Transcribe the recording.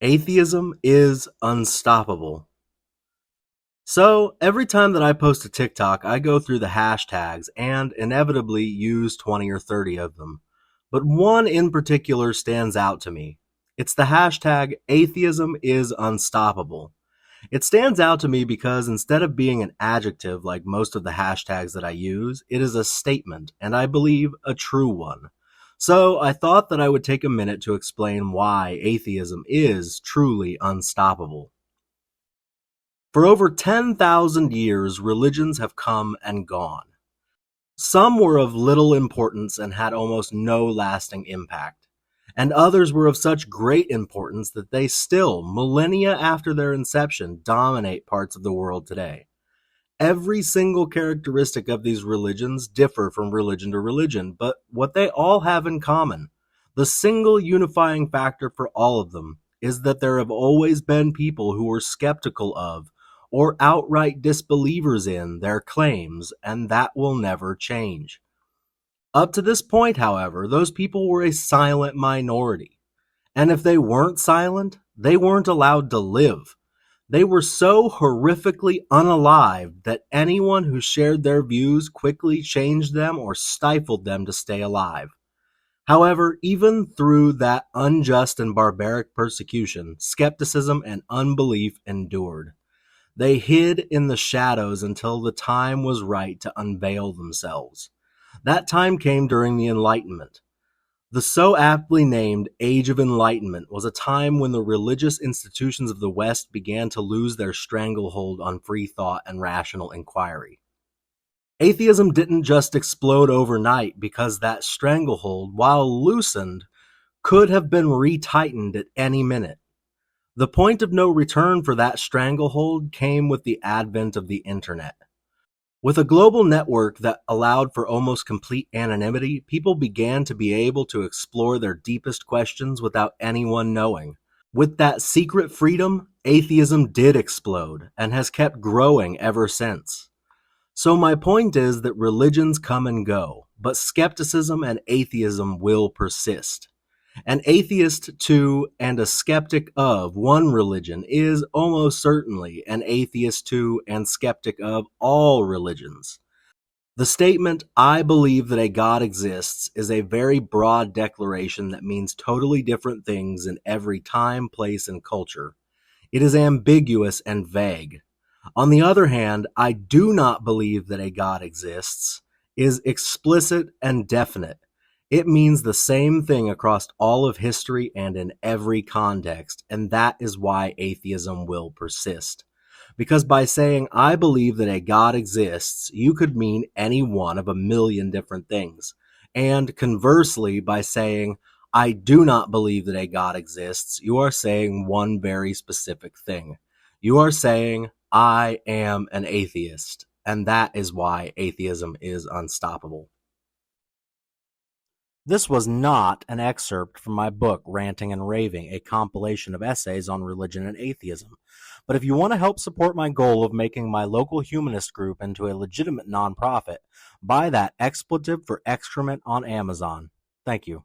Atheism is unstoppable. So, every time that I post a TikTok, I go through the hashtags and inevitably use 20 or 30 of them. But one in particular stands out to me. It's the hashtag atheism is unstoppable. It stands out to me because instead of being an adjective like most of the hashtags that I use, it is a statement, and I believe a true one. So I thought that I would take a minute to explain why atheism is truly unstoppable. For over 10,000 years, religions have come and gone. Some were of little importance and had almost no lasting impact, and others were of such great importance that they still, millennia after their inception, dominate parts of the world today. Every single characteristic of these religions differ from religion to religion, but what they all have in common, the single unifying factor for all of them, is that there have always been people who were skeptical of, or outright disbelievers in, their claims, and that will never change. Up to this point, however, those people were a silent minority. And if they weren't silent, they weren't allowed to live. They were so horrifically unalived that anyone who shared their views quickly changed them or stifled them to stay alive. However, even through that unjust and barbaric persecution, skepticism and unbelief endured. They hid in the shadows until the time was right to unveil themselves. That time came during the Enlightenment. The so aptly named Age of Enlightenment was a time when the religious institutions of the West began to lose their stranglehold on free thought and rational inquiry. Atheism didn't just explode overnight because that stranglehold, while loosened, could have been retightened at any minute. The point of no return for that stranglehold came with the advent of the internet. With a global network that allowed for almost complete anonymity, people began to be able to explore their deepest questions without anyone knowing. With that secret freedom, atheism did explode and has kept growing ever since. So my point is that religions come and go, but skepticism and atheism will persist. An atheist to and a skeptic of one religion is almost certainly an atheist to and skeptic of all religions. The statement, "I believe that a God exists," is a very broad declaration that means totally different things in every time, place, and culture. It is ambiguous and vague. On the other hand, "I do not believe that a God exists" is explicit and definite. It means the same thing across all of history and in every context, and that is why atheism will persist. Because by saying, "I believe that a God exists," you could mean any one of a million different things. And conversely, by saying, "I do not believe that a God exists," you are saying one very specific thing. You are saying, "I am an atheist," and that is why atheism is unstoppable. This was not an excerpt from my book, Ranting and Raving, a compilation of essays on religion and atheism. But if you want to help support my goal of making my local humanist group into a legitimate nonprofit, buy that expletive for excrement on Amazon. Thank you.